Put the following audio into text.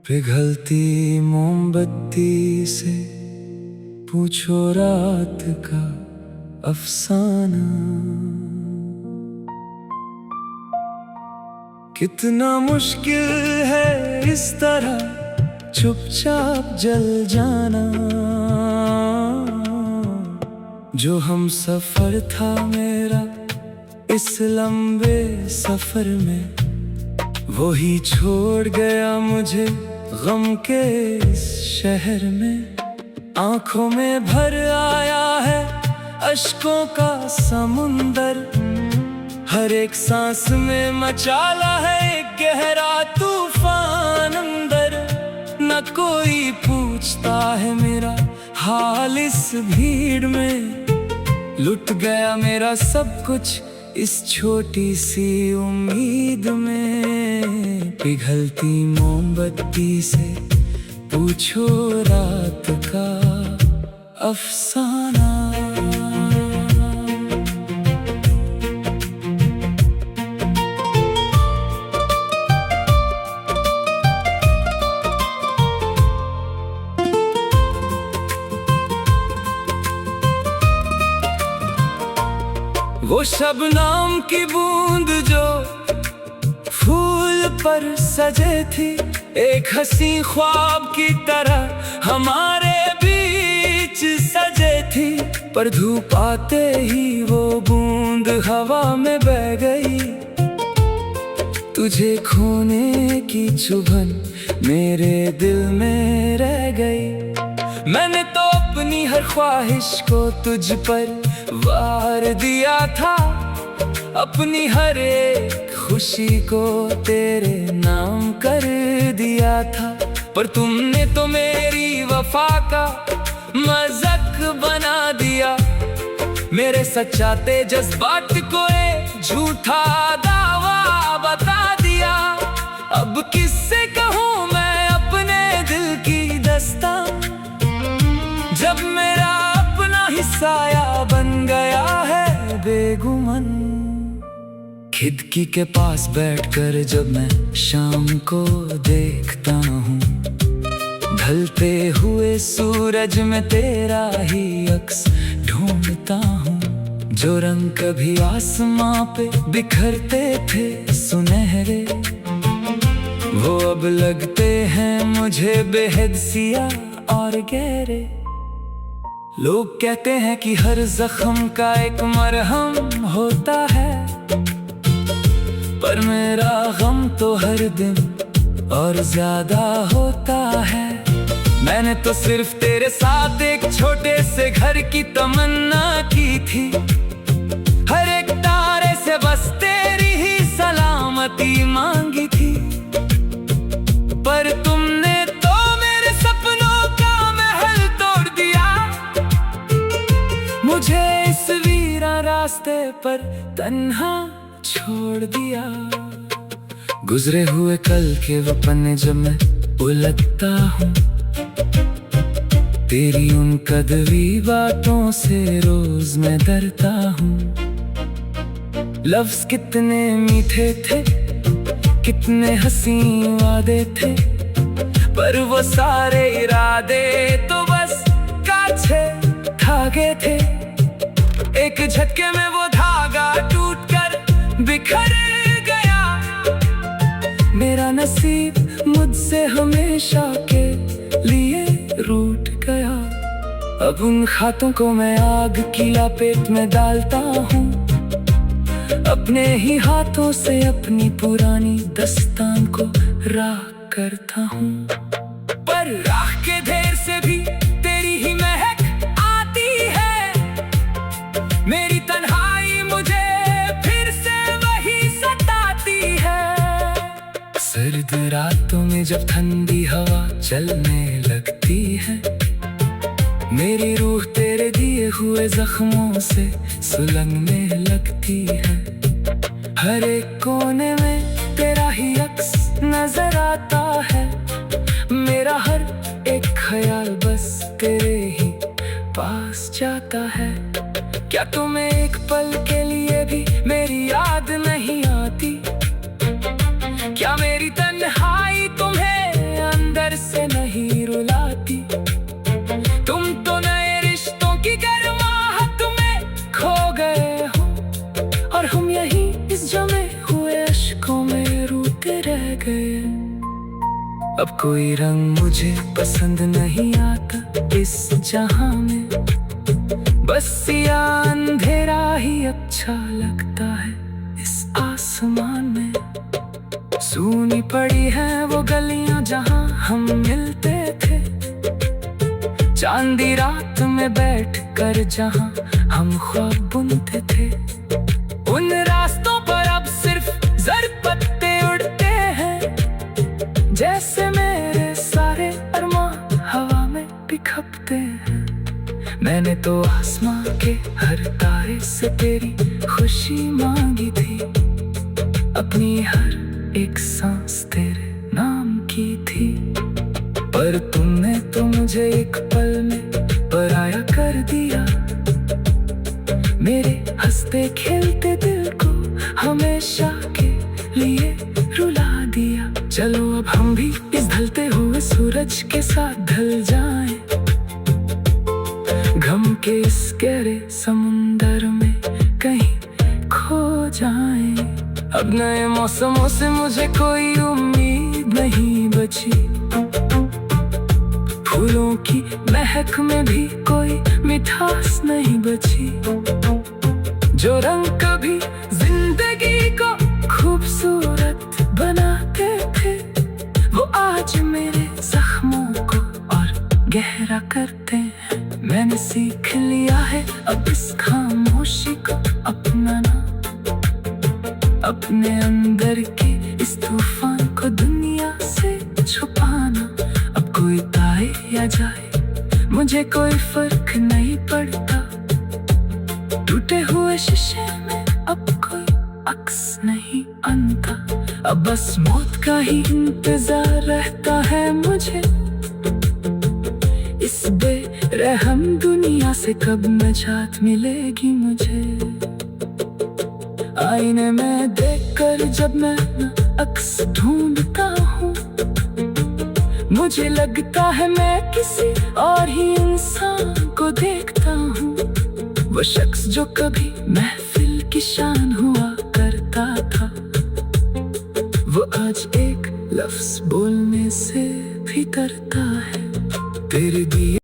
पिघलती मोमबत्ती से पूछो रात का अफसाना। कितना मुश्किल है इस तरह चुपचाप जल जाना। जो हम सफर था मेरा इस लंबे सफर में, वो ही छोड़ गया मुझे गम के इस शहर में। आंखों में भर आया है अश्कों का समुंदर, हर एक सांस में मचाला है एक गहरा तूफान अंदर। न कोई पूछता है मेरा हाल इस भीड़ में, लुट गया मेरा सब कुछ इस छोटी सी उम्मीद में। पिघलती मोमबत्ती से पूछो रात का अफसाना। वो शबनम की बूंद जो फूल पर सजे थी, एक हंसी ख्वाब की तरह हमारे बीच सजे थी। पर धूप आते ही वो बूंद हवा में बह गई। तुझे खोने की चुभन मेरे दिल में रह गई। मैंने तो अपनी हर ख्वाहिश को तुझ पर वार दिया था, अपनी हर एक खुशी को तेरे नाम कर दिया था। पर तुमने तो मेरी वफा का मजाक बना दिया, मेरे सच्चाते जज्बात को एक झूठा दावा बता दिया। अब किससे कहूँ मैं अपने दिल की दास्तां, जब मेरा अपना हिस्सा बन गया है बेगुमान। खिड़की के पास बैठकर जब मैं शाम को देखता हूँ, ढलते हुए सूरज में तेरा ही अक्स ढूंढता हूँ। जो रंग कभी आसमां पे बिखरते थे सुनहरे, वो अब लगते हैं मुझे बेहद सियाह और गहरे। लोग कहते हैं कि हर जख्म का एक मरहम होता है, पर मेरा गम तो हर दिन और ज्यादा होता है। मैंने तो सिर्फ तेरे साथ एक छोटे से घर की तमन्ना की थी, हर एक तारे से बस तेरी ही सलामती मांगी थी। पर तुमने तो मेरे सपनों का महल तोड़ दिया, मुझे इस वीरान रास्ते पर तन्हा छोड़ दिया। गुजरे हुए कल के वो पन्ने जब मैं उलटता हूँ, तेरी उन कदवी बातों से रोज मैं डरता हूँ। लफ्ज कितने मीठे थे, कितने हंसी वादे थे, पर वो सारे इरादे तो बस काछे धागे थे। एक झटके में वो धागा टूटकर बिखर गया, मेरा नसीब मुझसे हमेशा के लिए रूठ गया। अब उन खातों को मैं आग की लपेट में डालता हूँ, अपने ही हाथों से अपनी पुरानी दास्तान को राख करता हूँ। पर राख के ढेर से भी तेरी ही महक आती है, मेरी तन्हाई मुझे फिर से वही सताती है। सर्द रातों में जब ठंडी हवा चलने लगती है, मेरी रूह तेरे दिए हुए जख्मों से सुलगने लगती है। हर एक कोने में तेरा ही अक्स नजर आता है, मेरा हर एक ख्याल बस तेरे ही पास जाता है। क्या तुम्हें एक पल के लिए भी मेरी याद नहीं आती? क्या मेरी तन्हाई तुम्हें अंदर अंदर से नहीं रुलाती। तुम तो नए रिश्तों की गर्माहट में खो गए हो, और हम यहीं इस जमे हुए अश्कों में रूठे रह गए। अब कोई रंग मुझे पसंद नहीं आता इस जहां में, बस या अंधेरा ही अच्छा लगता है इस आसमान में। सूनी पड़ी है वो गलियां जहां हम मिलते थे, चांदी रात में बैठ कर जहां हम ख्वाब बुनते थे। उन रास्तों पर अब सिर्फ जर पत्ते उड़ते हैं, जैसे मेरे सारे अरमां हवा में बिखरते हैं। मैंने तो आसमां के हर तारे से तेरी खुशी मांगी थी, अपनी हर एक सांस तेरे नाम की थी। पर तुमने तो मुझे एक पल में पराया कर दिया, मेरे हंसते खेलते दिल को हमेशा के लिए रुला दिया। चलो अब हम भी इस ढलते हुए सूरज के साथ ढल जाएं, गम के इस गहरे समुंदर में कहीं खो जाएं। अब नए मौसमों से मुझे कोई उम्मीद नहीं बची, फूलों की महक में भी कोई मिठास नहीं बची। जो रंग कभी जिंदगी को खूबसूरत बनाते थे, वो आज मेरे जख्मों को और गहरा करते हैं। मैंने सीख लिया है अब इस खामोशी को अपनाना, अपने अंदर के इस तूफान को दुनिया से छुपाना। अब कोई आए या जाए मुझे कोई फर्क नहीं पड़ता, टूटे हुए शीशे में अब कोई अक्स नहीं बनता। अब बस मौत का ही इंतजार रहता है मुझे, इस बेरहम दुनिया से कब निजात मिलेगी मुझे। आईने में देखकर जब मैं अक्स ढूंढता हूँ, मुझे लगता है मैं किसी और ही इंसान को देखता हूँ। वो शख्स जो कभी महफिल की शान हुआ करता था, वो आज एक लफ्ज बोलने से भी डरता है। तेरे दिए